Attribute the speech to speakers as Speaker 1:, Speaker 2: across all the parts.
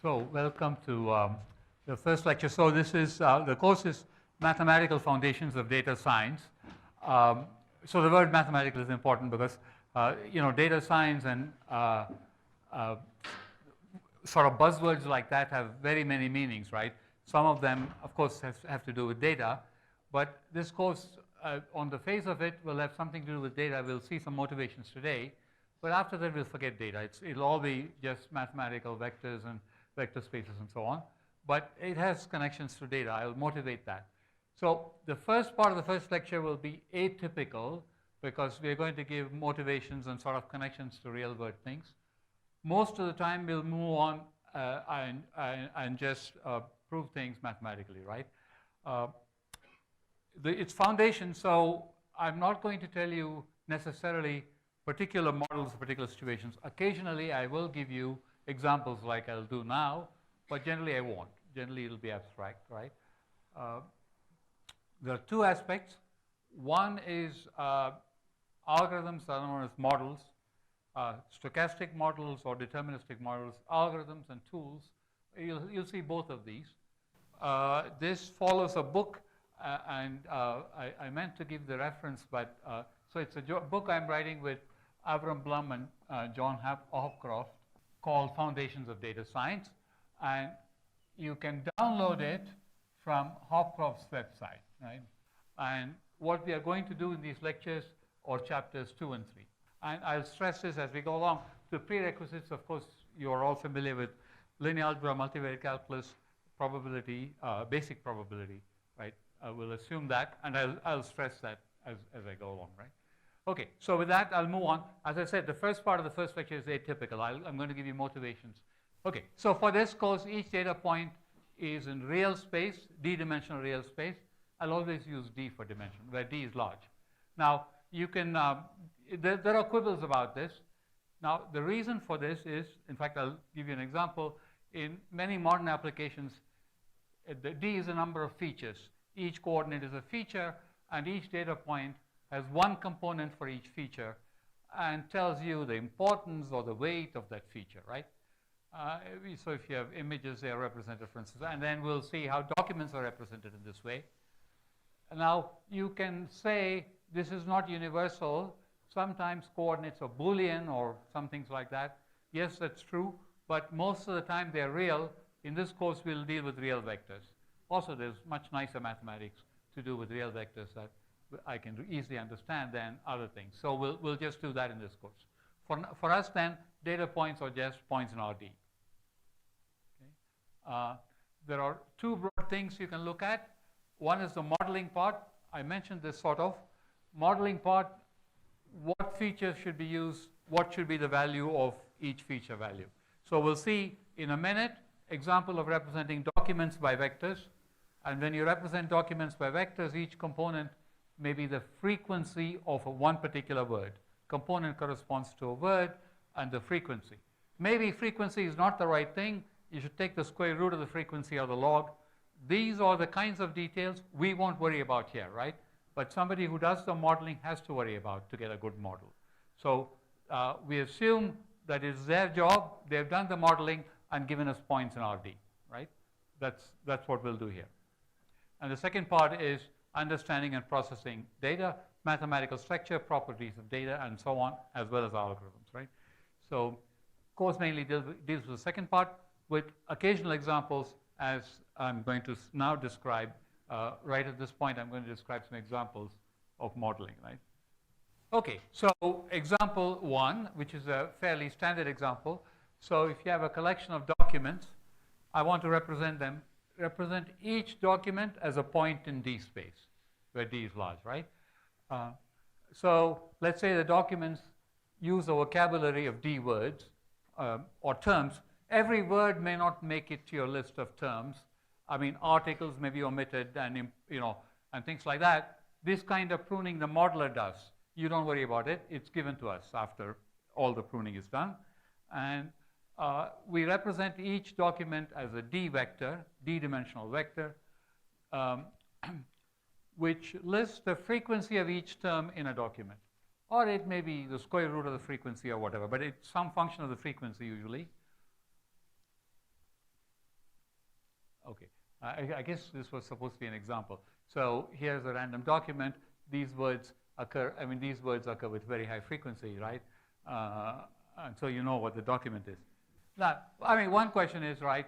Speaker 1: So welcome to the first lecture. So this is, the course is Mathematical Foundations of Data Science. So the word mathematical is important because, data science and sort of buzzwords like that have very many meanings, right? Some of them, of course, have to do with data. But this course, on the face of it, will have something to do with data. We'll see some motivations today. But after that, we'll forget data. It'll all be just mathematical vectors and vector spaces and so on. But it has connections to data. I'll motivate that. So the first part of the first lecture will be atypical because we're going to give motivations and sort of connections to real world things. Most of the time, we'll move on and just prove things mathematically, right? It's foundation, so I'm not going to tell you necessarily particular models, particular situations. Occasionally, I will give you examples like I'll do now, but generally I won't. Generally, it'll be abstract, right? There are two aspects. One is algorithms, the other one is models, stochastic models or deterministic models, algorithms and tools. You'll see both of these. This follows a book, and I meant to give the reference, but so it's a book I'm writing with Avram Blum and John Hopcroft called Foundations of Data Science, and you can download it from Hopcroft's website, right? And what we are going to do in these lectures are chapters 2 and 3. And I'll stress this as we go along. The prerequisites, of course, you're all familiar with linear algebra, multivariate calculus, probability, basic probability, right? I will assume that, and I'll stress that as I go along, right? Okay, so with that, I'll move on. As I said, the first part of the first lecture is atypical. I'm going to give you motivations. Okay, so for this course, each data point is in real space, d-dimensional real space. I'll always use d for dimension, where d is large. Now, you can, there are quibbles about this. Now, the reason for this is, in fact, I'll give you an example. In many modern applications, the d is a number of features. Each coordinate is a feature, and each data point has one component for each feature and tells you the importance or the weight of that feature, right? So if you have images, they are represented, for instance, and then we'll see how documents are represented in this way. Now, you can say this is not universal. Sometimes coordinates are Boolean or some things like that. Yes, that's true, but most of the time they're real. In this course, we'll deal with real vectors. Also, there's much nicer mathematics to do with real vectors that I can easily understand than other things. So we'll just do that in this course. For us then, data points are just points in RD. Okay. There are two broad things you can look at. One is the modeling part. I mentioned this sort of. Modeling part, what features should be used, what should be the value of each feature value. So we'll see in a minute, example of representing documents by vectors. And when you represent documents by vectors, each component may be the frequency of one particular word. Component corresponds to a word and the frequency. Maybe frequency is not the right thing. You should take the square root of the frequency or the log. These are the kinds of details we won't worry about here, right? But somebody who does the modeling has to worry about to get a good model. So we assume that it's their job. They've done the modeling and given us points in RD, right? That's what we'll do here. And the second part is understanding and processing data, mathematical structure, properties of data, and so on, as well as algorithms, right? So course mainly deals with the second part with occasional examples, as I'm going to now describe. Right at this point, I'm going to describe some examples of modeling, right? Okay, so example 1, which is a fairly standard example. So if you have a collection of documents, I want to represent them. Represent each document as a point in D space, where D is large, right? So let's say the documents use a vocabulary of D words or terms. Every word may not make it to your list of terms. I mean, articles may be omitted and, and things like that. This kind of pruning the modeler does. You don't worry about it. It's given to us after all the pruning is done. And we represent each document as a D vector, D-dimensional vector, which lists the frequency of each term in a document. Or it may be the square root of the frequency or whatever, but it's some function of the frequency usually. Okay. I guess this was supposed to be an example. So here's a random document. These words occur, these words occur with very high frequency, right? And so you know what the document is. Now, one question is, right,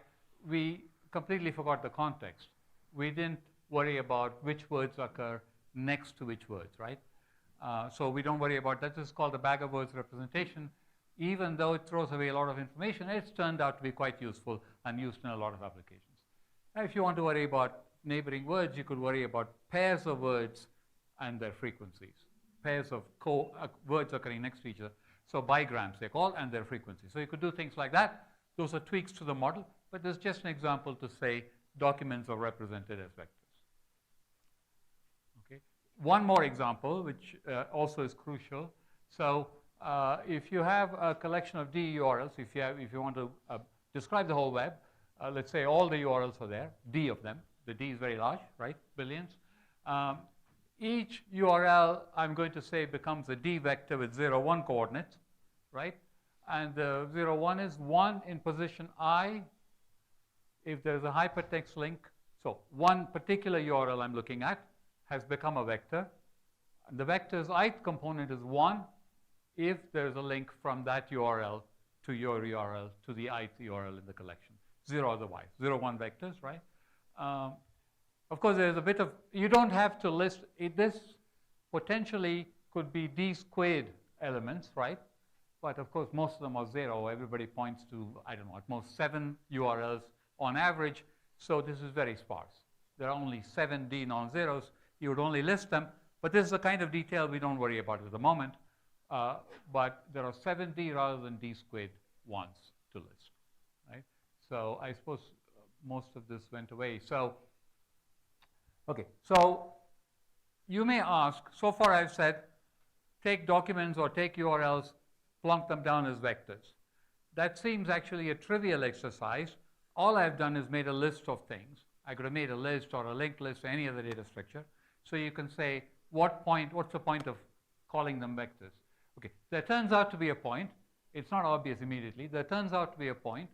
Speaker 1: we completely forgot the context. We didn't worry about which words occur next to which words, right? So we don't worry about that. This is called the bag of words representation. Even though it throws away a lot of information, it's turned out to be quite useful and used in a lot of applications. Now, if you want to worry about neighboring words, you could worry about pairs of words and their frequencies, pairs of words occurring next to each other. So bigrams, they're called, and their frequencies. So you could do things like that. Those are tweaks to the model, but there's just an example to say documents are represented as vectors. Okay. One more example, which also is crucial. So if you have a collection of D URLs, if you want to describe the whole web, let's say all the URLs are there, D of them. The D is very large, right? Billions. Each URL, I'm going to say, becomes a D vector with 0, 1 coordinates, right? And the 0, 1 is 1 in position I if there's a hypertext link. So one particular URL I'm looking at has become a vector. And the vector's ith component is 1 if there's a link from that URL to your URL to the ith URL in the collection. 0 otherwise. 0, 1 vectors, right? Of course, there's a bit of, you don't have to list, this potentially could be D squared elements, right? But of course, most of them are 0. Everybody points to, I don't know, at most 7 URLs on average. So this is very sparse. There are only 7 D non-zeros. You would only list them. But this is the kind of detail we don't worry about at the moment. But there are 7 D rather than D squared ones to list, right? So I suppose most of this went away. So, okay. So you may ask, so far I've said, take documents or take URLs, plunk them down as vectors. That seems actually a trivial exercise. All I've done is made a list of things. I could have made a list or a linked list or any other data structure. So you can say, what's the point of calling them vectors? Okay, there turns out to be a point. It's not obvious immediately. There turns out to be a point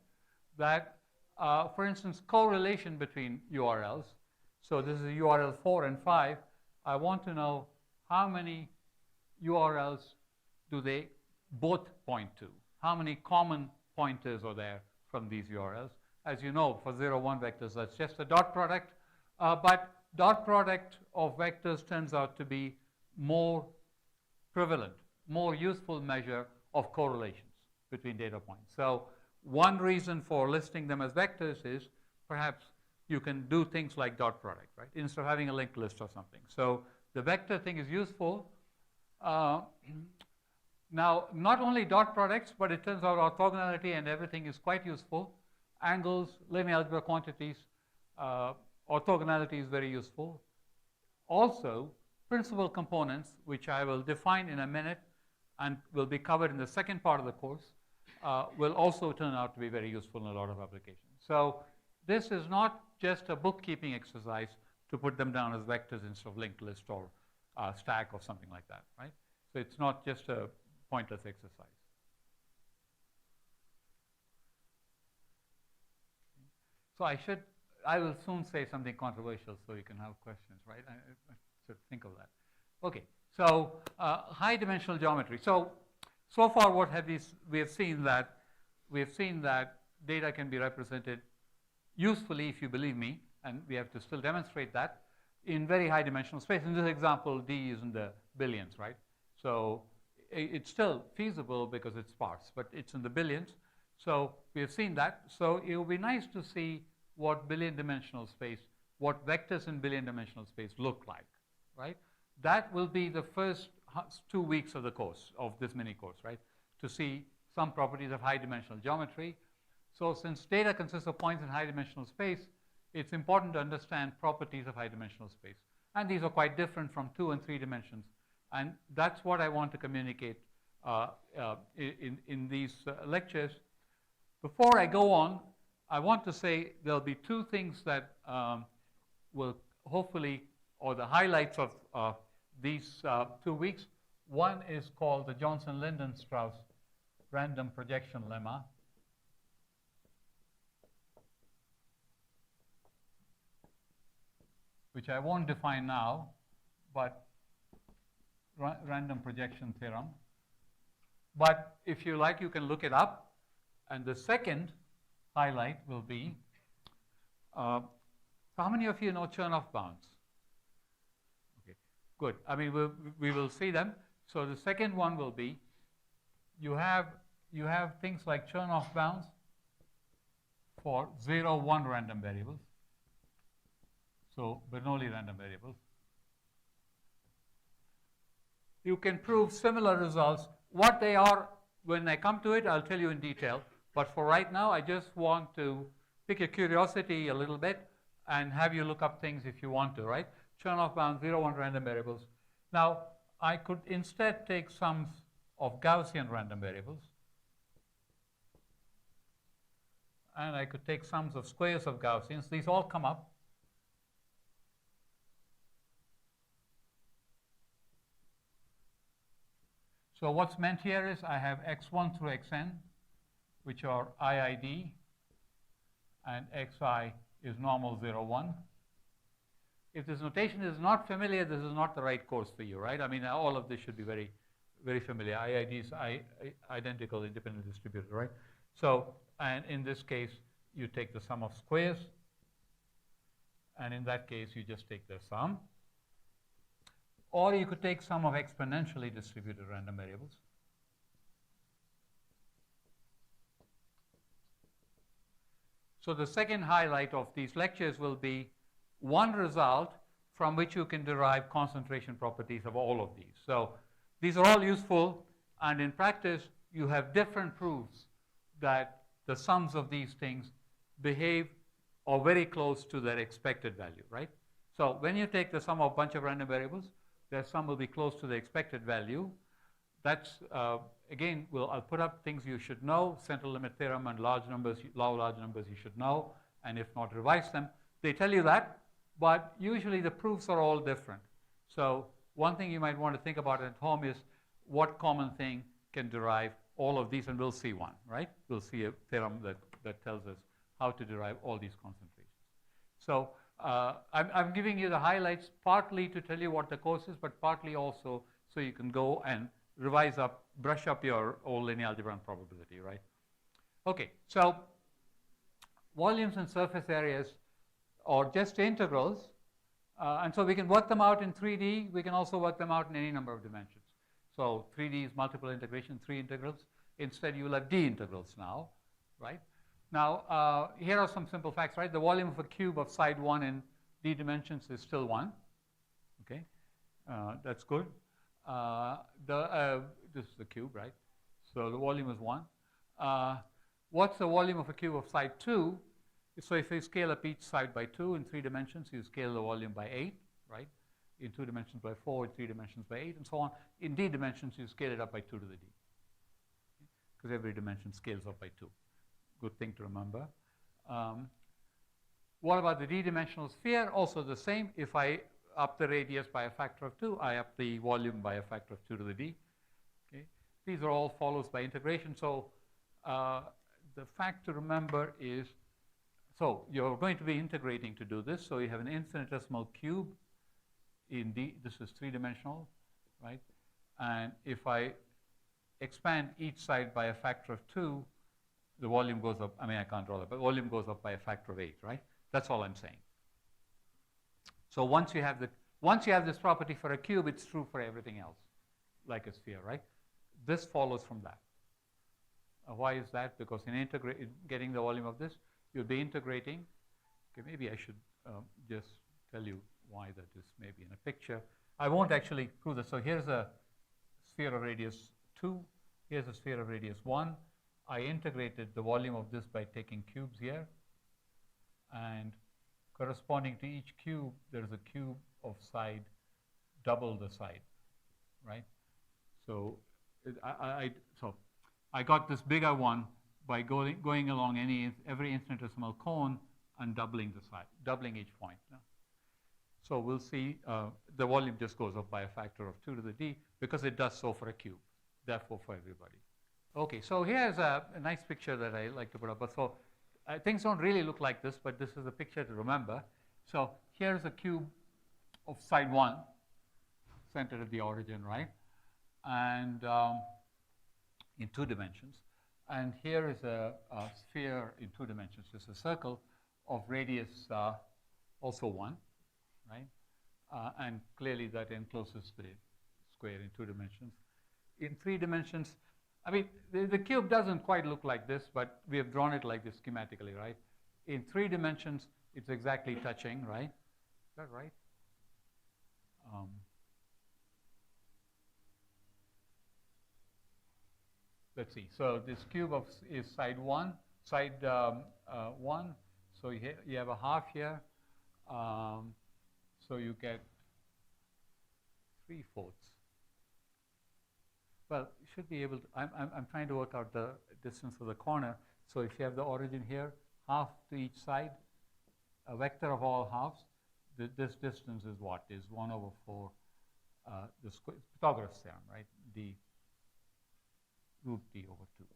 Speaker 1: that, for instance, correlation between URLs. So this is URL 4 and 5. I want to know how many URLs do they both point to? How many common pointers are there from these URLs? As you know, for 0, 1 vectors, that's just a dot product. But dot product of vectors turns out to be more prevalent, more useful measure of correlations between data points. So one reason for listing them as vectors is perhaps you can do things like dot product, right, instead of having a linked list or something. So the vector thing is useful. Now, not only dot products, but it turns out orthogonality and everything is quite useful. Angles, linear algebra quantities, orthogonality is very useful. Also, principal components, which I will define in a minute and will be covered in the second part of the course, will also turn out to be very useful in a lot of applications. So this is not just a bookkeeping exercise to put them down as vectors instead of linked list or stack or something like that, right? So it's not just a pointless exercise. So I will soon say something controversial so you can have questions, right? I should think of that. Okay, so high dimensional geometry. So far what we have seen that data can be represented usefully, if you believe me, and we have to still demonstrate that, in very high dimensional space. In this example, D is in the billions, right? So it's still feasible because it's sparse, but it's in the billions. So we have seen that. So it would be nice to see what billion dimensional space, what vectors in billion dimensional space look like, right? That will be the first 2 weeks of the course, of this mini course, right? To see some properties of high dimensional geometry. So since data consists of points in high dimensional space, it's important to understand properties of high dimensional space. And these are quite different from 2 and 3 dimensions. And that's what I want to communicate in these lectures. Before I go on, I want to say there'll be 2 things that will hopefully, or the highlights of these 2 weeks. One is called the Johnson-Linden-Strauss random projection lemma. which I won't define now, but random projection theorem. But if you like, you can look it up. And the second highlight will be, so how many of you know Chernoff bounds? Okay, good. I mean, we will see them. So the second one will be, you have things like Chernoff bounds for 0, 1 random variables. So Bernoulli random variables. You can prove similar results. What they are, when I come to it, I'll tell you in detail. But for right now, I just want to pick your curiosity a little bit and have you look up things if you want to, right? Chernoff bounds, 0, 1 random variables. Now, I could instead take sums of Gaussian random variables. And I could take sums of squares of Gaussians. These all come up. So what's meant here is I have x1 through xn, which are IID, and xi is normal 0, 1. If this notation is not familiar, this is not the right course for you, right? I mean, all of this should be very, very familiar. IID is identical independent distributed, right? So, and in this case, you take the sum of squares, and in that case, you just take the sum. Or you could take sum of exponentially distributed random variables. So the second highlight of these lectures will be one result from which you can derive concentration properties of all of these. So these are all useful, and in practice, you have different proofs that the sums of these things behave or very close to their expected value, right? So when you take the sum of a bunch of random variables, their sum will be close to the expected value. That's, again, I'll put up things you should know, central limit theorem and large numbers you should know, and if not, revise them. They tell you that, but usually the proofs are all different. So one thing you might want to think about at home is what common thing can derive all of these, and we'll see one, right? We'll see a theorem that tells us how to derive all these concentrations. So I'm giving you the highlights partly to tell you what the course is, but partly also so you can go and revise up, brush up your old linear algebra and probability, right? Okay, so volumes and surface areas are just integrals, and so we can work them out in 3D. We can also work them out in any number of dimensions. So 3D is multiple integration, 3 integrals. Instead, you will have D integrals now, right? Now, here are some simple facts, right? The volume of a cube of side 1 in D dimensions is still 1. Okay, that's good. This is the cube, right? So the volume is 1. What's the volume of a cube of side 2? So if you scale up each side by 2 in 3 dimensions, you scale the volume by 8, right? In 2 dimensions by 4, in 3 dimensions by 8, and so on. In D dimensions, you scale it up by 2 to the D, because every dimension scales up by 2. Good thing to remember. What about the D-dimensional sphere? Also the same. If I up the radius by a factor of 2, I up the volume by a factor of 2 to the D. Okay. These are all follows by integration. So the fact to remember is, so you're going to be integrating to do this. So you have an infinitesimal cube in D. This is 3-dimensional, right? And if I expand each side by a factor of 2, the volume goes up. I mean, I can't draw that, but volume goes up by a factor of 8, right? That's all I'm saying. So once you have this property for a cube, it's true for everything else, like a sphere, right? This follows from that. Why is that? Because in getting the volume of this, you'll be integrating. Okay, maybe I should just tell you why that is maybe in a picture. I won't actually prove this. So here's a sphere of radius 2. Here's a sphere of radius 1. I integrated the volume of this by taking cubes here, and corresponding to each cube, there is a cube of side double the side, right? So I got this bigger one by going along every infinitesimal cone and doubling the side, doubling each point. No? So we'll see the volume just goes up by a factor of 2 to the D because it does so for a cube, therefore for everybody. Okay, so here's a nice picture that I like to put up. But so things don't really look like this, but this is a picture to remember. So here's a cube of side 1, centered at the origin, right? And in 2 dimensions. And here is a sphere in 2 dimensions, just a circle of radius also 1, right? And clearly that encloses the square in 2 dimensions. In 3 dimensions, I mean, the cube doesn't quite look like this, but we have drawn it like this schematically, right? In 3 dimensions, it's exactly touching, right? Is that right? Let's see. So this cube is side 1, side 1. So you have a half here. So you get 3/4. Well, you should be able to. I'm trying to work out the distance of the corner. So if you have the origin here, half to each side, a vector of all halves, this distance is what? Is 1/4 the square, Pythagoras theorem, right? D root d over 2.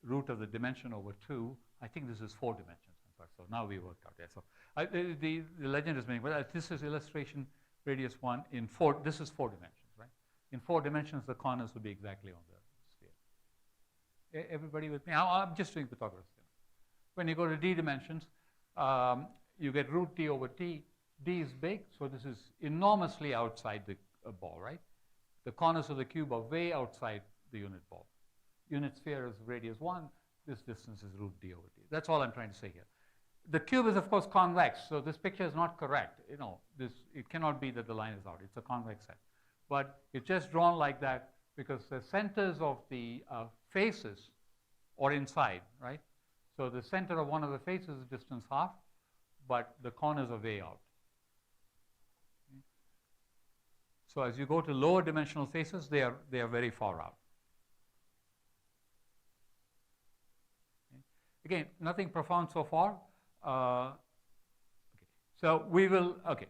Speaker 1: Root of the dimension over 2. I think this is 4 dimensions. So now we worked out there. So the legend is meaning, well, this is illustration radius 1 in 4. This is 4 dimensions, right? In 4 dimensions, the corners will be exactly on the sphere. Everybody with me? I'm just doing Pythagoras theorem. When you go to d dimensions, you get root d over t. D is big, so this is enormously outside the ball, right? The corners of the cube are way outside the unit ball. Unit sphere is radius 1. This distance is root d over t. That's all I'm trying to say here. The cube is, of course, convex, so this picture is not correct. You know, it cannot be that the line is out. It's a convex set. But it's just drawn like that because the centers of the faces are inside, right? So the center of one of the faces is distance half, but the corners are way out. Okay. So as you go to lower dimensional faces, they are very far out. Okay. Again, nothing profound so far. Okay. So we will. Okay.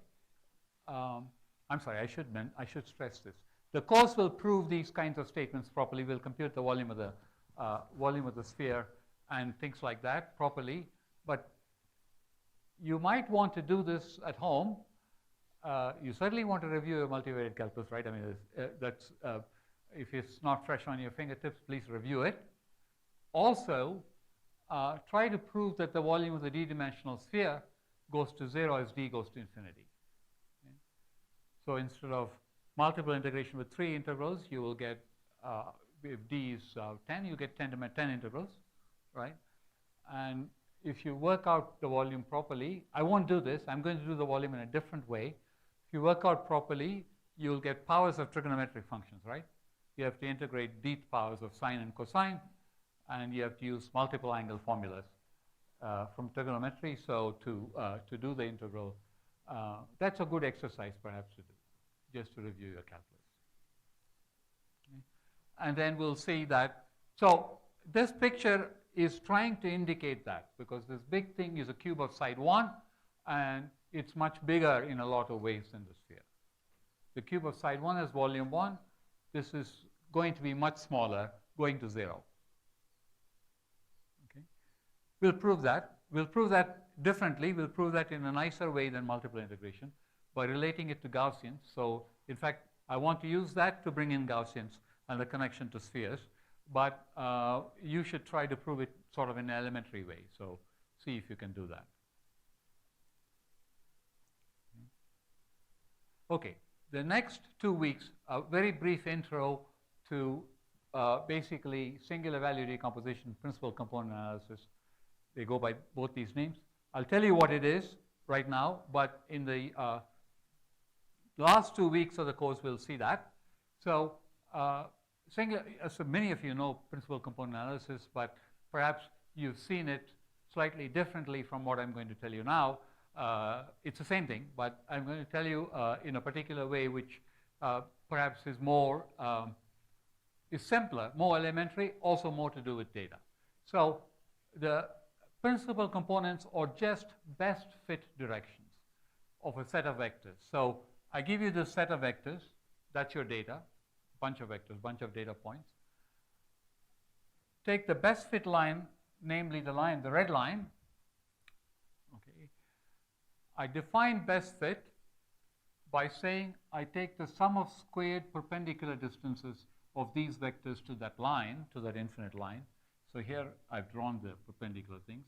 Speaker 1: I'm sorry. I should stress this. The course will prove these kinds of statements properly. We'll compute the volume of the sphere and things like that properly. But you might want to do this at home. You certainly want to review your multivariate calculus, right? I mean, that's if it's not fresh on your fingertips, please review it. Also, try to prove that the volume of the d-dimensional sphere goes to 0 as d goes to infinity. Okay. So instead of multiple integration with 3 integrals, you will get, if d is 10, you get 10 integrals, right? And if you work out the volume properly, I won't do this. I'm going to do the volume in a different way. If you work out properly, you'll get powers of trigonometric functions, right? You have to integrate d powers of sine and cosine, and you have to use multiple angle formulas from trigonometry. So to do the integral, that's a good exercise perhaps to do, just to review your calculus. Okay. And then we'll see that. So this picture is trying to indicate that, because this big thing is a cube of side 1, and it's much bigger in a lot of ways than the sphere. The cube of side 1 has volume 1. This is going to be much smaller, going to 0. Okay. We'll prove that. We'll prove that differently. We'll prove that in a nicer way than multiple integration by relating it to Gaussians. So in fact, I want to use that to bring in Gaussians and the connection to spheres. But you should try to prove it sort of in an elementary way. So see if you can do that. Okay, the next 2 weeks, a very brief intro to basically singular value decomposition, principal component analysis. They go by both these names. I'll tell you what it is right now, but in the last 2 weeks of the course, we'll see that. So so many of you know principal component analysis, but perhaps you've seen it slightly differently from what I'm going to tell you now. It's the same thing, but I'm going to tell you in a particular way which perhaps is more, is simpler, more elementary, also more to do with data. So the principal components are just best fit directions of a set of vectors. So I give you this set of vectors, that's your data. Bunch of vectors, bunch of data points. Take the best fit line, namely the red line, okay, I define best fit by saying I take the sum of squared perpendicular distances of these vectors to that line, to that infinite line. So here I've drawn the perpendicular things.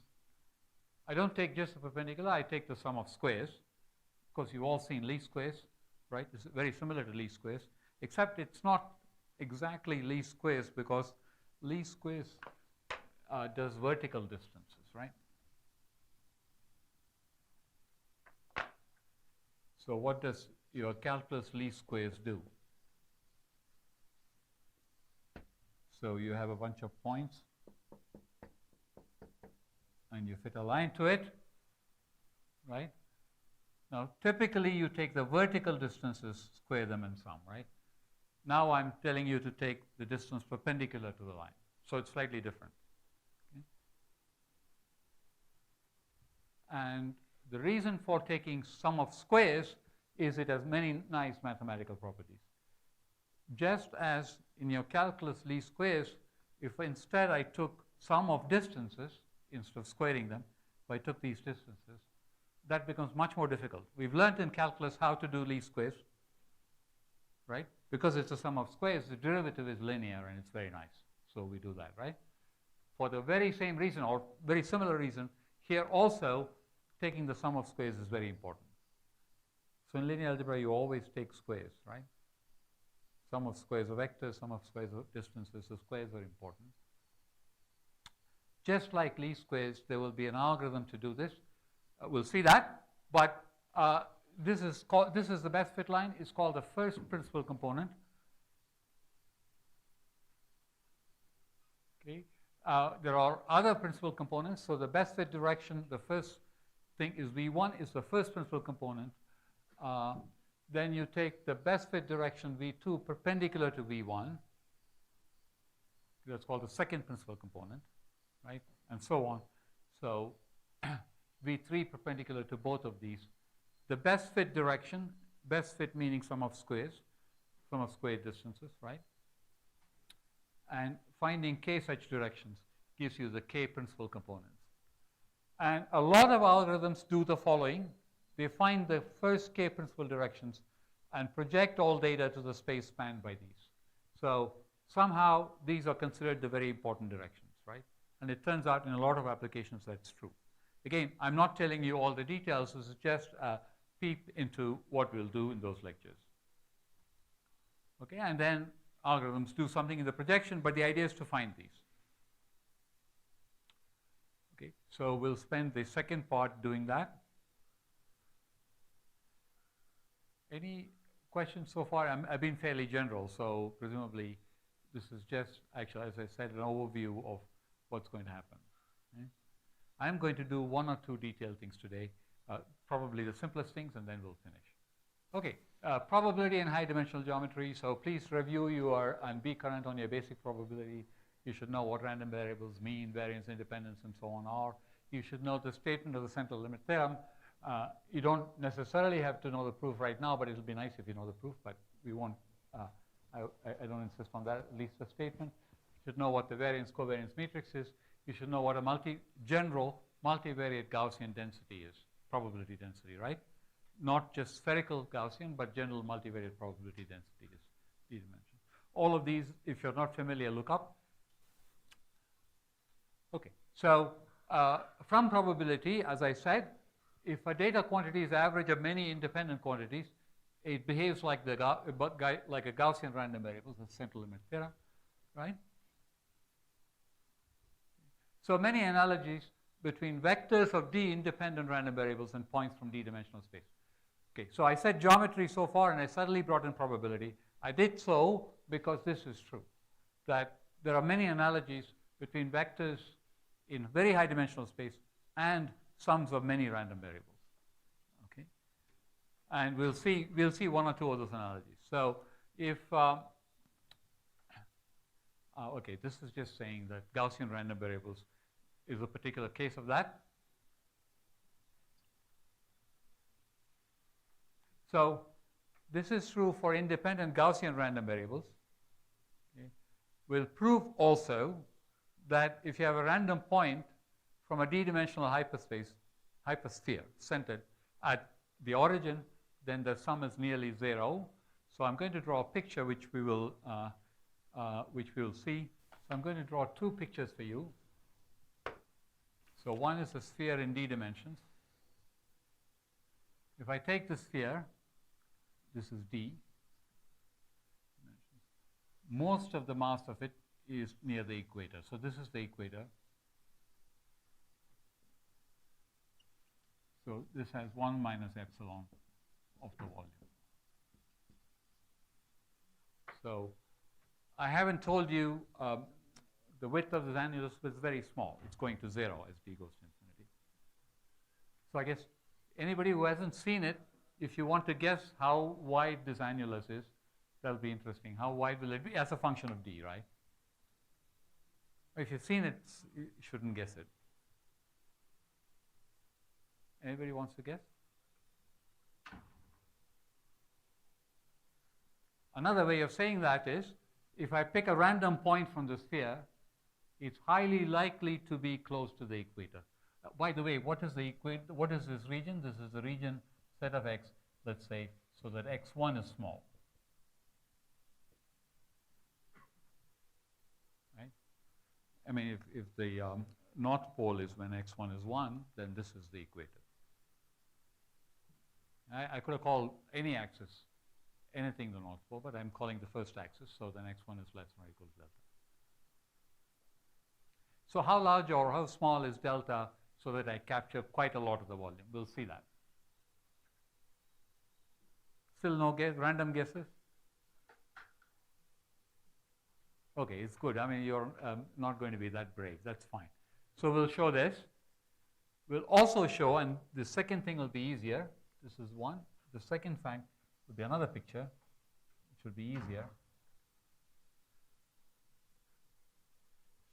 Speaker 1: I don't take just the perpendicular, I take the sum of squares. Of course, you've all seen least squares, right? It's very similar to least squares, except it's not exactly least squares because least squares does vertical distances, right? So what does your calculus least squares do? So you have a bunch of points and you fit a line to it, right? Now, typically you take the vertical distances, square them and sum, right? Now I'm telling you to take the distance perpendicular to the line. So it's slightly different. Okay? And the reason for taking sum of squares is it has many nice mathematical properties. Just as in your calculus least squares, if instead I took sum of distances instead of squaring them, if I took these distances, that becomes much more difficult. We've learned in calculus how to do least squares, right? Because it's a sum of squares, the derivative is linear and it's very nice. So we do that, right? For the very same reason or very similar reason, here also taking the sum of squares is very important. So in linear algebra, you always take squares, right? Sum of squares of vectors, sum of squares of distances, so squares are important. Just like least squares, there will be an algorithm to do this. We'll see that, but this is the best fit line. It's called the first principal component. Okay. There are other principal components. So the best fit direction, the first thing is V1 is the first principal component. Then you take the best fit direction V2 perpendicular to V1. That's called the second principal component, right? And so on. So V3 perpendicular to both of these. The best fit direction, best fit meaning sum of squares, sum of squared distances, right? And finding k such directions gives you the k principal components. And a lot of algorithms do the following. They find the first k principal directions and project all data to the space spanned by these. So somehow these are considered the very important directions, right? And it turns out in a lot of applications that's true. Again, I'm not telling you all the details. This is just a peep into what we'll do in those lectures. Okay, and then algorithms do something in the projection, but the idea is to find these. Okay, so we'll spend the second part doing that. Any questions so far? I've been fairly general, so presumably this is just, actually, as I said, an overview of what's going to happen. Okay? I'm going to do one or two detailed things today, probably the simplest things, and then we'll finish. Okay, probability and high dimensional geometry. So please review and be current on your basic probability. You should know what random variables, mean, variance, independence, and so on are. You should know the statement of the central limit theorem. You don't necessarily have to know the proof right now, but it'll be nice if you know the proof, but we won't, I don't insist on that, at least the statement. You should know what the variance covariance matrix is. You should know what a general multivariate Gaussian density is, probability density, right? Not just spherical Gaussian, but general multivariate probability density is d-dimensional. All of these, if you're not familiar, look up. Okay, so from probability, as I said, if a data quantity is average of many independent quantities, it behaves like a Gaussian random variable, the central limit theorem, right? So many analogies between vectors of d independent random variables and points from d-dimensional space. Okay, so I said geometry so far, and I suddenly brought in probability. I did so because this is true, that there are many analogies between vectors in very high dimensional space and sums of many random variables. Okay, and we'll see one or two of those analogies. So if okay, this is just saying that Gaussian random variables is a particular case of that. So this is true for independent Gaussian random variables. Okay. We'll prove also that if you have a random point from a d-dimensional hypersphere centered at the origin, then the sum is nearly 0. So I'm going to draw a picture which we will see. So I'm going to draw two pictures for you. So one is a sphere in d dimensions. If I take the sphere, this is d. Most of the mass of it is near the equator. So this is the equator. So this has 1 minus epsilon of the volume. So I haven't told you the width of this annulus is very small. It's going to 0 as d goes to infinity. So I guess anybody who hasn't seen it, if you want to guess how wide this annulus is, that'll be interesting. How wide will it be as a function of d, right? If you've seen it, you shouldn't guess it. Anybody wants to guess? Another way of saying that is, if I pick a random point from the sphere, it's highly likely to be close to the equator. By the way, what is the equator? What is this region? This is the region set of x, let's say, so that x1 is small. Right? I mean, if the north pole is when x1 is 1, then this is the equator. I could have called any axis anything the north pole, but I'm calling the first axis, so then x1 is less than or equal to delta. So how large or how small is delta so that I capture quite a lot of the volume? We'll see that. Still no random guesses? Okay, it's good. I mean, you're not going to be that brave. That's fine. So we'll show this. We'll also show, and the second thing will be easier. This is one. The second fact will be another picture, which will be easier.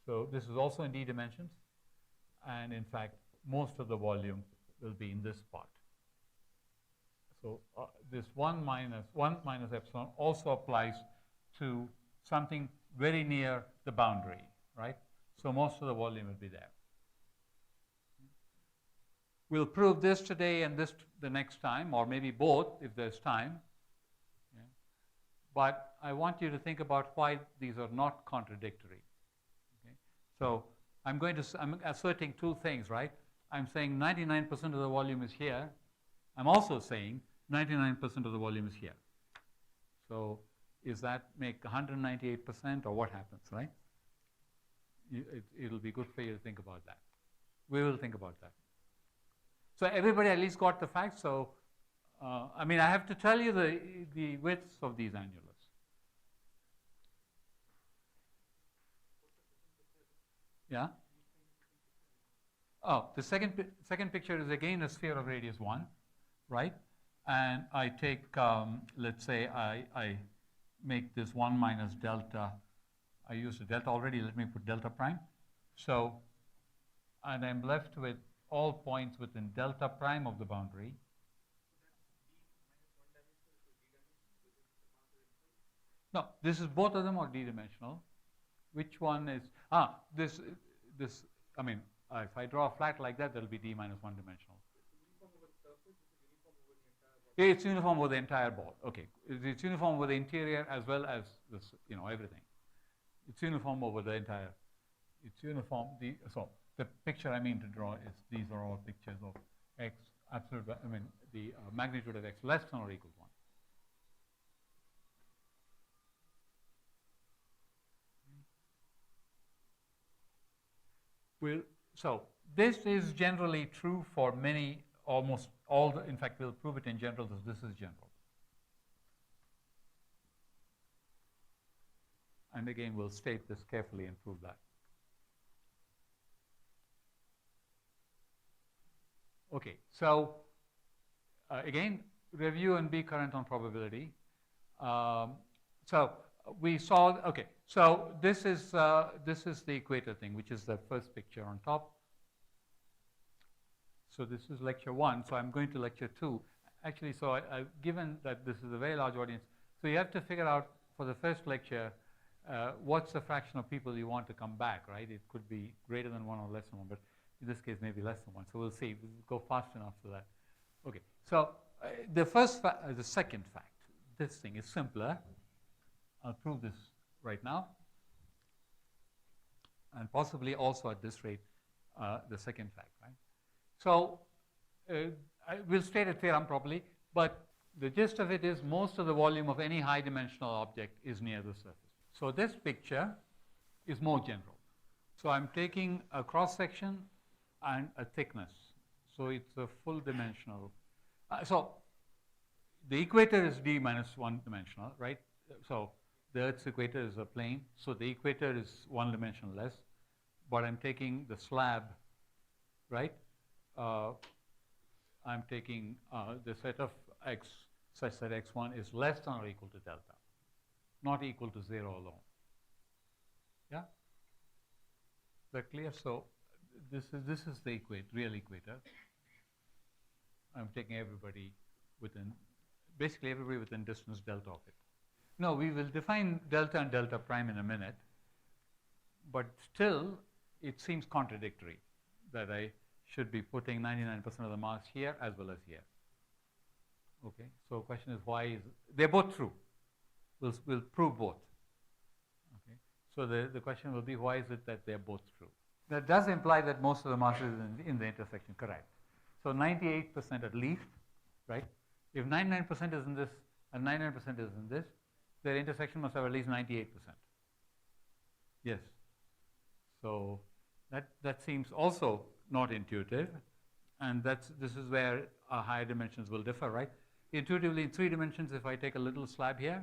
Speaker 1: So this is also in d dimensions. And in fact, most of the volume will be in this part. So this 1 minus epsilon also applies to something very near the boundary, right? So most of the volume will be there. We'll prove this today and this the next time, or maybe both if there's time. Yeah. But I want you to think about why these are not contradictory. Okay. So I'm asserting two things, right? I'm saying 99% of the volume is here. I'm also saying 99% of the volume is here. So is that make 198% or what happens, right? It'll be good for you to think about that. We will think about that. So everybody at least got the facts. So, I mean, I have to tell you the widths of these annulus. Yeah? Oh, the second picture is again a sphere of radius 1, right? And I take, let's say I make this 1 minus delta. I used a delta already. Let me put delta prime. So, and I'm left with all points within delta prime of the boundary. No, this is both of them are d-dimensional. Which one is, this, I mean, if I draw a flat like that, that'll be d minus 1 dimensional. It's uniform over the entire ball. Okay, it's uniform over the interior as well as this, everything. It's uniform over the entire. It's uniform. So the picture I mean to draw is these are all pictures of x absolute. I mean the magnitude of x less than or equal to 1. So this is generally true for many, almost all. In fact, we'll prove it in general. This is general. And again, we'll state this carefully and prove that. Okay, so again, review and be current on probability. So we saw, okay, so this is the equator thing, which is the first picture on top. So this is lecture 1, so I'm going to lecture 2. Actually, so given that this is a very large audience, so you have to figure out for the first lecture, what's the fraction of people you want to come back, right? It could be greater than 1 or less than 1, but in this case, maybe less than 1. So we'll see. We'll go fast enough for that. Okay. So the second fact, this thing is simpler. I'll prove this right now, and possibly also at this rate, the second fact, right? So we'll state a theorem properly, but the gist of it is most of the volume of any high-dimensional object is near the surface. So this picture is more general. So I'm taking a cross-section and a thickness. So it's a full dimensional. So the equator is d minus 1 dimensional, right? So the Earth's equator is a plane. So the equator is 1 dimension less. But I'm taking the slab, right? I'm taking the set of x such that x1 is less than or equal to delta, not equal to 0 alone. Yeah? Is that clear? So this is the real equator. I'm taking everybody within, basically everybody within distance delta of it. No, we will define delta and delta prime in a minute, but still it seems contradictory that I should be putting 99% of the mass here as well as here. Okay, so the question is why is they're both true. We'll prove both. Okay, so the question will be why is it that they're both true? That does imply that most of the mass is in the intersection, correct? So 98% at least, right? If 99% is in this and 99% is in this, their intersection must have at least 98%. Yes. So that seems also not intuitive, and this is where our higher dimensions will differ, right? Intuitively, in 3 dimensions, if I take a little slab here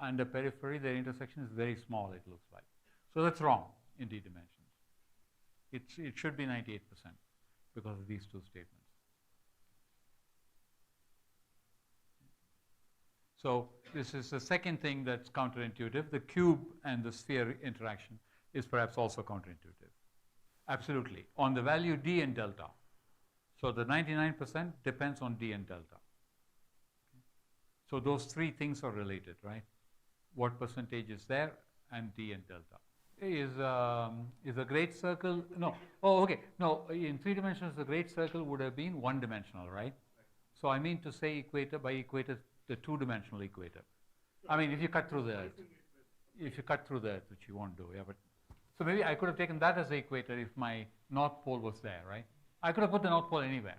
Speaker 1: and a periphery, their intersection is very small, it looks like. So that's wrong in d dimensions. It should be 98% because of these two statements. So this is the second thing that's counterintuitive. The cube and the sphere interaction is perhaps also counterintuitive. Absolutely. On the value d and delta. So the 99% depends on d and delta. So those 3 things are related, right? What percentage is there and d and delta. Is a great circle, no. Oh, okay. No, in 3 dimensions, the great circle would have been 1 dimensional, right? So I mean to say equator by equator, the 2-dimensional equator. I mean, if you cut through the Earth. If you cut through the Earth, which you won't do, yeah, but so maybe I could have taken that as the equator if my North Pole was there, right? I could have put the North Pole anywhere.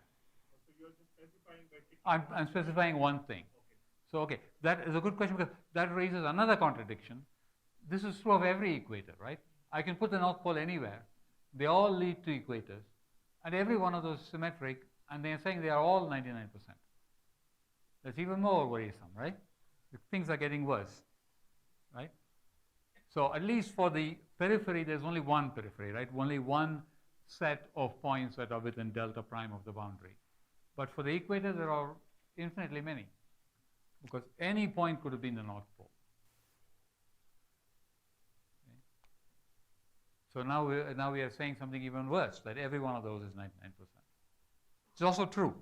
Speaker 2: So you're just specifying by
Speaker 1: I'm specifying one thing. Okay. So, okay, that is a good question because that raises another contradiction. This is true of every equator, right? I can put the North Pole anywhere. They all lead to equators. And every one of those is symmetric, and they are saying they are all 99%. That's even more worrisome, right? Things are getting worse, right? So at least for the periphery, there's only one periphery, right? Only one set of points that are within delta prime of the boundary. But for the equator, there are infinitely many, because any point could have been the North Pole. Okay. So now we are saying something even worse, that every one of those is 99%. It's also true.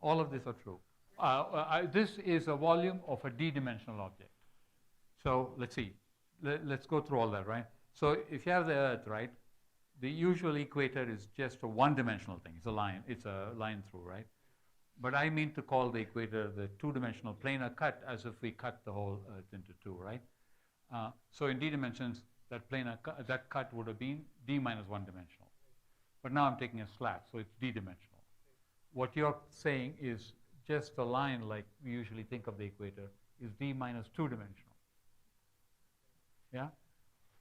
Speaker 1: All of these are true. This is a volume of a d-dimensional object. So let's see. Let's go through all that, right? So if you have the Earth, right, the usual equator is just a 1-dimensional thing. It's a line. It's a line through, right? But I mean to call the equator the 2-dimensional planar cut, as if we cut the whole Earth into 2, right? So in d dimensions, that planar that cut would have been d minus 1 dimensional. But now I'm taking a slab, so it's d-dimensional. What you're saying is just a line, like we usually think of the equator, is d minus 2-dimensional. Yeah?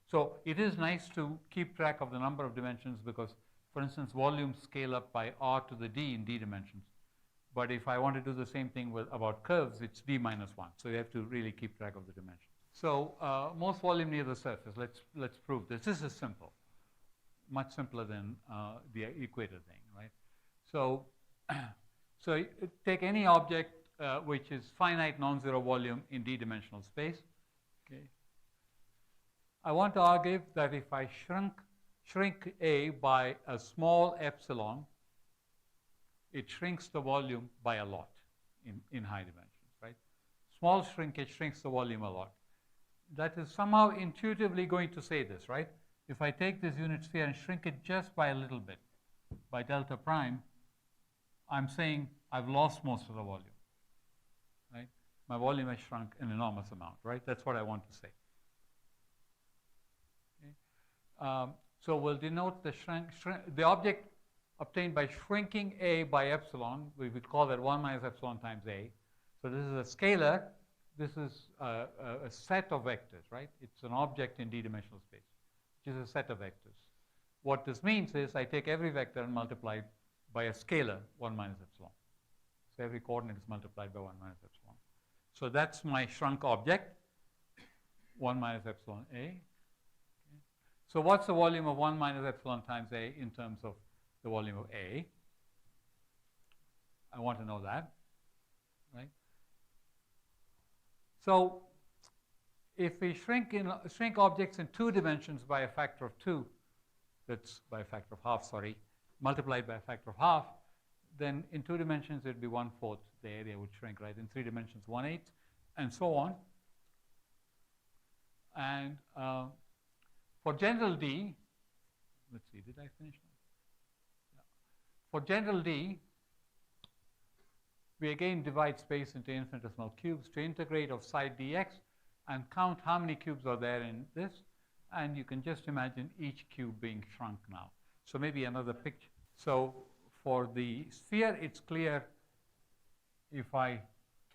Speaker 1: So it is nice to keep track of the number of dimensions because, for instance, volumes scale up by r to the d in d dimensions. But if I want to do the same thing about curves, it's d minus 1. So you have to really keep track of the dimensions. So most volume near the surface. Let's prove this. This is simple, much simpler than the equator thing, right? So, so take any object which is finite non-zero volume in d-dimensional space. Okay. I want to argue that if I shrink A by a small epsilon, it shrinks the volume by a lot in high dimensions, right? Small shrinkage shrinks the volume a lot. That is somehow intuitively going to say this, right? If I take this unit sphere and shrink it just by a little bit, by delta prime, I'm saying I've lost most of the volume, right? My volume has shrunk an enormous amount, right? That's what I want to say. Okay. So we'll denote the object obtained by shrinking A by epsilon. We would call that 1 minus epsilon times A. So this is a scalar. This is a set of vectors, right? It's an object in d-dimensional space, which is a set of vectors. What this means is I take every vector and multiply it by a scalar, 1 minus epsilon. So every coordinate is multiplied by 1 minus epsilon. So that's my shrunk object, 1 minus epsilon A. Okay. So what's the volume of 1 minus epsilon times A in terms of the volume of A? I want to know that, right? So if we shrink objects in 2 dimensions by a factor of 2, that's by a factor of half, sorry, multiplied by a factor of half, then in 2 dimensions it would be 1/4, the area would shrink, right? In 3 dimensions, 1/8, and so on. And for general D, let's see, did I finish now? Yeah. For general D, we again divide space into infinitesimal cubes to integrate of side dx and count how many cubes are there in this. And you can just imagine each cube being shrunk now. So maybe another picture. So for the sphere, it's clear if I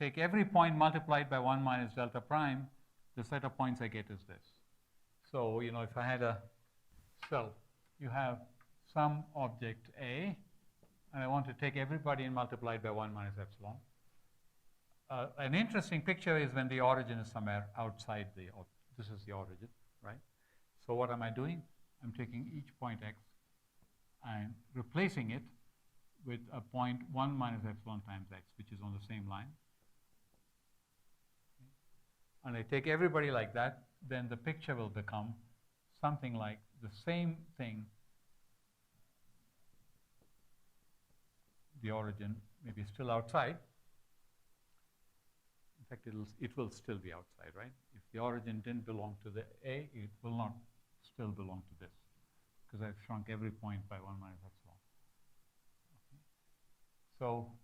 Speaker 1: take every point multiplied by 1 minus delta prime, the set of points I get is this. So, you know, if I had so you have some object A, and I want to take everybody and multiply it by 1 minus epsilon. An interesting picture is when the origin is somewhere outside this is the origin, right? So what am I doing? I'm taking each point x and replacing it with a point 1 minus epsilon times x, which is on the same line. Okay. And I take everybody like that, then the picture will become something like the same thing. The origin may be still outside. In fact, it will still be outside, right? If the origin didn't belong to the A, it will not still belong to this, because I've shrunk every point by 1 minus epsilon. Okay. So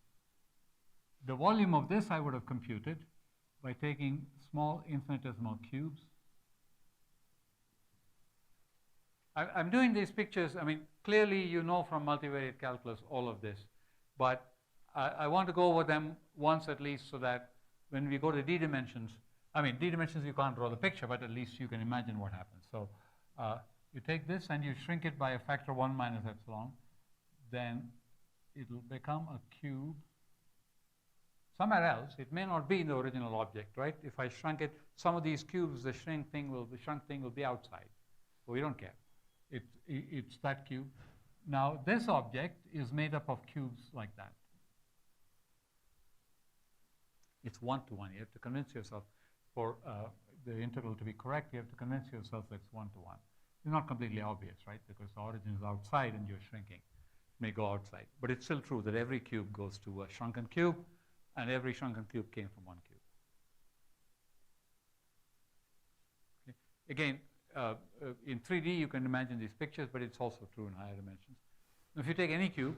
Speaker 1: the volume of this I would have computed by taking small infinitesimal cubes. I'm doing these pictures, I mean, clearly you know from multivariate calculus all of this, but I want to go over them once at least so that when we go to d dimensions, I mean, d dimensions you can't draw the picture, but at least you can imagine what happens. So you take this and you shrink it by a factor 1 minus epsilon, then it will become a cube somewhere else. It may not be in the original object, right? If I shrunk it, some of these cubes, the shrunk thing will be outside. So we don't care. It's that cube. Now, this object is made up of cubes like that. It's 1-to-1. You have to convince yourself for the integral to be correct, you have to convince yourself that it's 1-to-1. It's not completely obvious, right? Because the origin is outside and you're shrinking. It may go outside. But it's still true that every cube goes to a shrunken cube, and every shrunken cube came from one cube. Okay. Again, in 3D, you can imagine these pictures, but it's also true in higher dimensions. If you take any cube,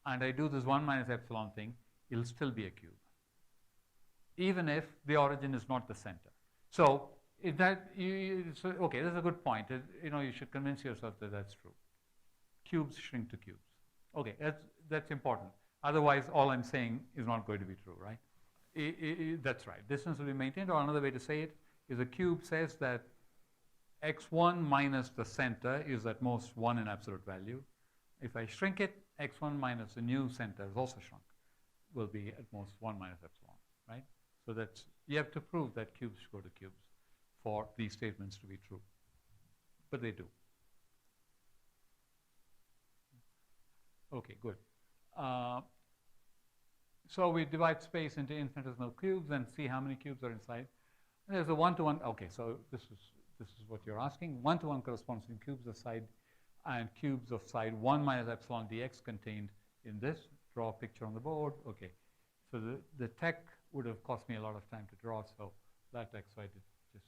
Speaker 1: and I do this 1 minus epsilon thing, it'll still be a cube, even if the origin is not the center. So, okay, that's a good point. You should convince yourself that that's true. Cubes shrink to cubes. Okay, that's important. Otherwise, all I'm saying is not going to be true, right? That's right. Distance will be maintained, or another way to say it is a cube says that x1 minus the center is at most 1 in absolute value. If I shrink it, x1 minus the new center is also shrunk, will be at most 1 minus epsilon, right? So that's, you have to prove that cubes go to cubes for these statements to be true. But they do. Okay, good. So we divide space into infinitesimal cubes and see how many cubes are inside. And there's a 1-to-1. Okay, so this is what you're asking. 1-to-1 corresponds in cubes of side and cubes of side 1 minus epsilon dx contained in this. Draw a picture on the board. Okay. So the tech would have cost me a lot of time to draw, so LaTeX, so I did just.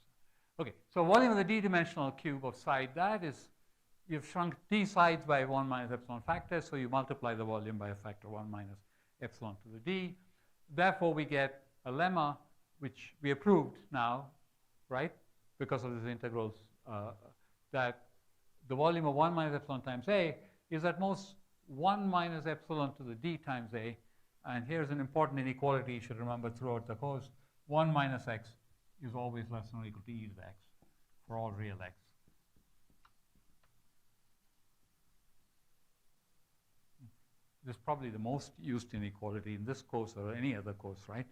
Speaker 1: Okay, so volume of the d-dimensional cube of side, that is you've shrunk d sides by 1 minus epsilon factors, so you multiply the volume by a factor 1 minus epsilon to the d. Therefore, we get a lemma which we approved now, right, because of these integrals, that the volume of 1 minus epsilon times a is at most 1 minus epsilon to the d times a. And here's an important inequality you should remember throughout the course. 1 minus x is always less than or equal to e to the x for all real x. This is probably the most used inequality in this course or any other course, right?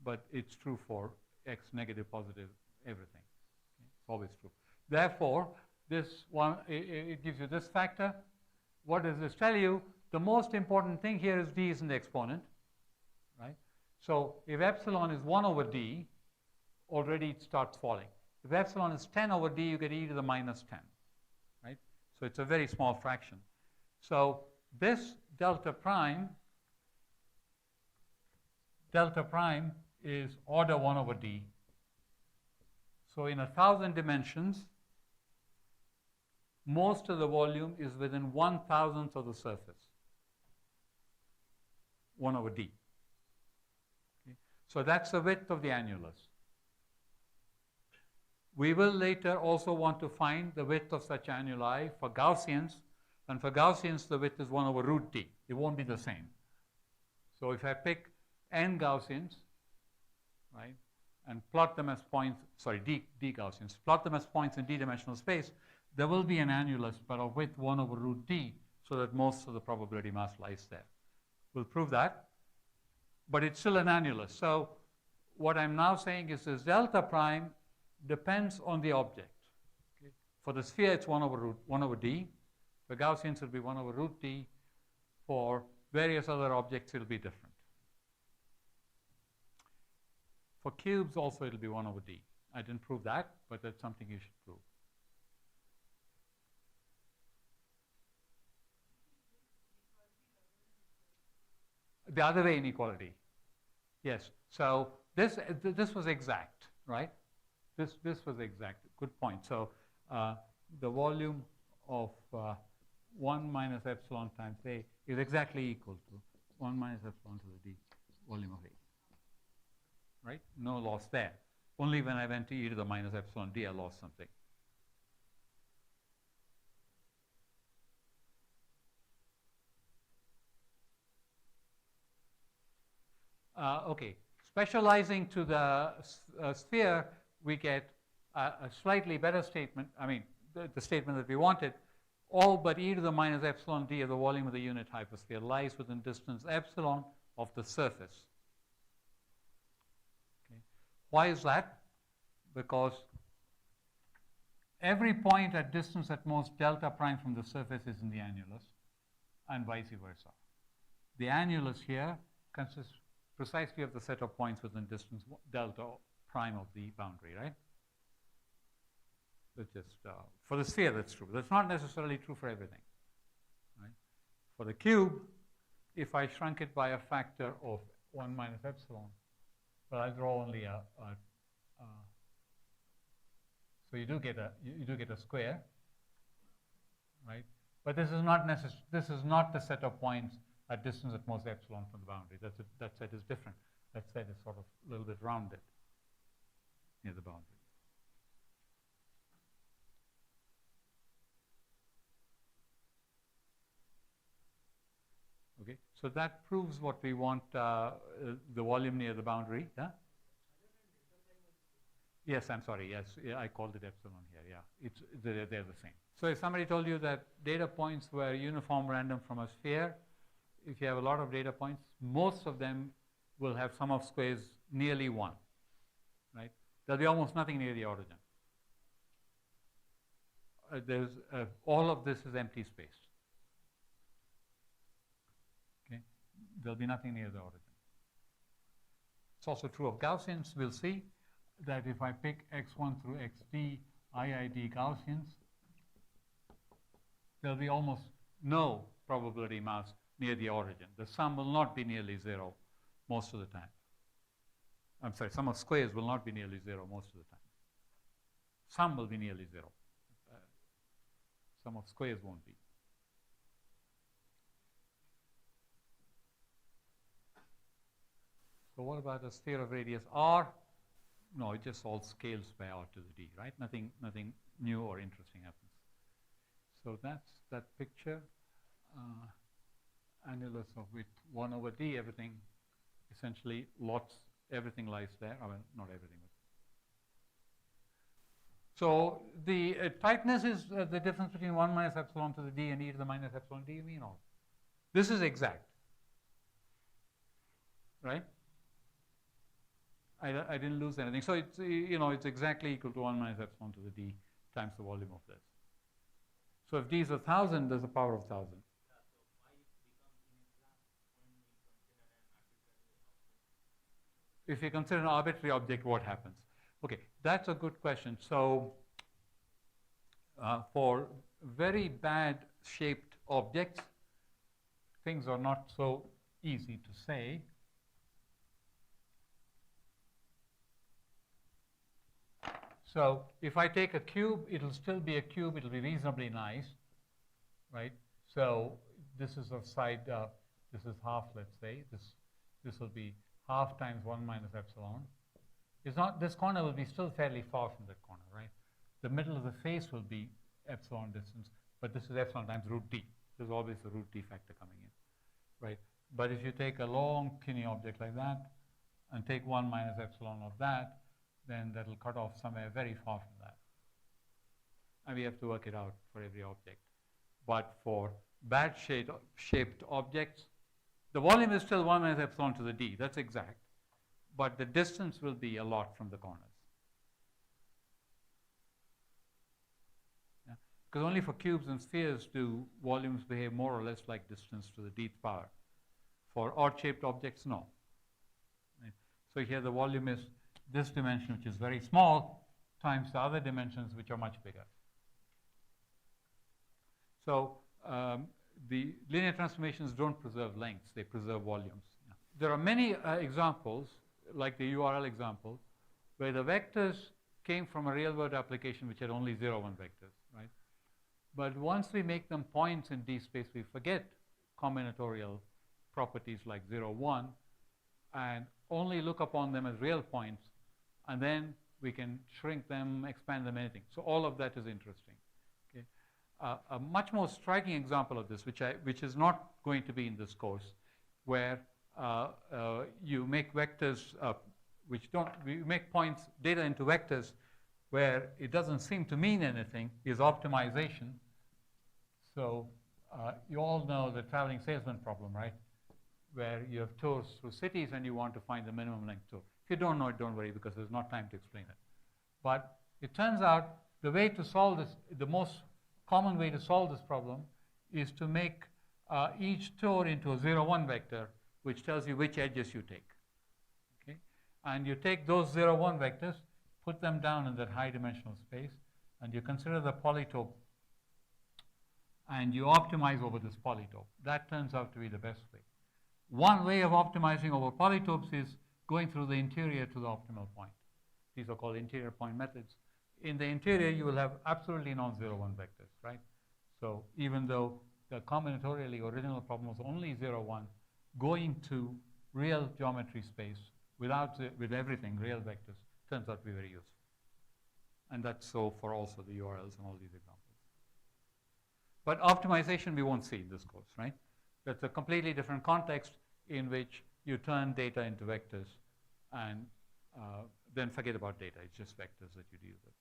Speaker 1: But it's true for x, negative, positive, everything. Okay? It's always true. Therefore, this one, it gives you this factor. What does this tell you? The most important thing here is d is an exponent, right? So if epsilon is 1 over d, already it starts falling. If epsilon is 10 over d, you get e to the minus 10, right? So it's a very small fraction. So this delta prime is order 1 over d. So in 1,000 dimensions, most of the volume is within 1,000th of the surface, 1 over d. Okay? So that's the width of the annulus. We will later also want to find the width of such annuli for Gaussians, and for Gaussians the width is 1 over root d. It won't be the same. So if I pick n Gaussians, right, and plot them as points, sorry, d Gaussians, plot them as points in d-dimensional space, there will be an annulus, but of width 1 over root d, so that most of the probability mass lies there. We'll prove that, but it's still an annulus. So what I'm now saying is this delta prime depends on the object. Okay? For the sphere, it's 1 over d. For Gaussians, it'll be 1 over root d. For various other objects, it'll be different. For cubes, also, it'll be 1 over d. I didn't prove that, but that's something you should prove. The other way inequality. Yes. So this was exact, right? This was exact. Good point. So the volume of 1 minus epsilon times a is exactly equal to 1 minus epsilon to the d volume of a. Right? No loss there. Only when I went to e to the minus epsilon d, I lost something. Okay, specializing to the sphere, we get a slightly better statement. I mean, the statement that we wanted. All but e to the minus epsilon d of the volume of the unit hypersphere lies within distance epsilon of the surface. Okay. Why is that? Because every point at distance at most delta prime from the surface is in the annulus, and vice versa. The annulus here consists precisely of the set of points within distance delta prime of the boundary, right? That's just for the sphere, that's true. That's not necessarily true for everything, right? For the cube, if I shrunk it by a factor of 1 minus epsilon, well, I draw only so you do get a square, right? But this is not this is not the set of points at distance at most epsilon from the boundary. That set is different. That set is sort of a little bit rounded near the boundary. Okay, so that proves what we want, the volume near the boundary. Yeah? Yes, I'm sorry. Yes, yeah, I called it epsilon here. Yeah, they're the same. So if somebody told you that data points were uniform random from a sphere, if you have a lot of data points, most of them will have sum of squares nearly 1, right? There'll be almost nothing near the origin. All of this is empty space. Okay, there'll be nothing near the origin. It's also true of Gaussians. We'll see that if I pick x1 through xd, IID Gaussians, there'll be almost no probability mass near the origin. The sum will not be nearly 0 most of the time. I'm sorry, sum of squares will not be nearly 0 most of the time. Sum will be nearly 0. sum of squares won't be. So what about a sphere of radius r? No, it just all scales by r to the d, right? Nothing new or interesting happens. So that's that picture. Annulus of width 1 over d, everything, essentially everything lies there. I mean, not everything. So the tightness is the difference between 1 minus epsilon to the d and e to the minus epsilon d, you mean all. This is exact, right? I didn't lose anything. So it's, it's exactly equal to 1 minus epsilon to the d times the volume of this. So if d is 1,000, there's a power of 1,000. If you consider an arbitrary object, what happens? Okay, that's a good question. So for very bad shaped objects, things are not so easy to say. So if I take a cube, it'll still be a cube. It'll be reasonably nice, right? So this is of side, this is half, let's say. This will be half times 1 minus epsilon. It's not, this corner will be still fairly far from that corner, right? The middle of the face will be epsilon distance, but this is epsilon times root d. There's always a root d factor coming in, right? But if you take a long skinny object like that and take 1 minus epsilon of that, then that will cut off somewhere very far from that. And we have to work it out for every object. But for bad shaped objects, the volume is still 1 minus epsilon to the d. That's exact. But the distance will be a lot from the corners. Yeah? Because only for cubes and spheres do volumes behave more or less like distance to the dth power. For odd-shaped objects, no. Right? So here the volume is this dimension, which is very small, times the other dimensions, which are much bigger. So the linear transformations don't preserve lengths, they preserve volumes. Yeah. There are many examples, like the URL example, where the vectors came from a real-world application which had only 0, 1 vectors, right? But once we make them points in D space, we forget combinatorial properties like 0, 1, and only look upon them as real points, and then we can shrink them, expand them, anything. So all of that is interesting. Okay? A much more striking example of this, which is not going to be in this course, where you make vectors we make points, data into vectors where it doesn't seem to mean anything, is optimization. So you all know the traveling salesman problem, right? Where you have tours through cities and you want to find the minimum length tour. If you don't know it, don't worry, because there's not time to explain it. But it turns out the way to solve this, the most common way to solve this problem is to make each tour into a 0, 1 vector, which tells you which edges you take. Okay? And you take those 0, 1 vectors, put them down in that high dimensional space, and you consider the polytope, and you optimize over this polytope. That turns out to be the best way. One way of optimizing over polytopes is going through the interior to the optimal point. These are called interior point methods. In the interior, you will have absolutely non-zero 1 vectors, right? So even though the combinatorially original problem was only 0, 1, going to real geometry space with everything, real vectors, turns out to be very useful. And that's so for also the URLs and all these examples. But optimization we won't see in this course, right? That's a completely different context in which you turn data into vectors and then forget about data. It's just vectors that you deal with.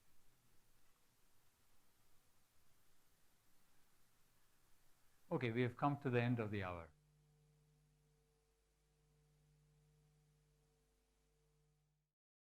Speaker 1: Okay, we have come to the end of the hour.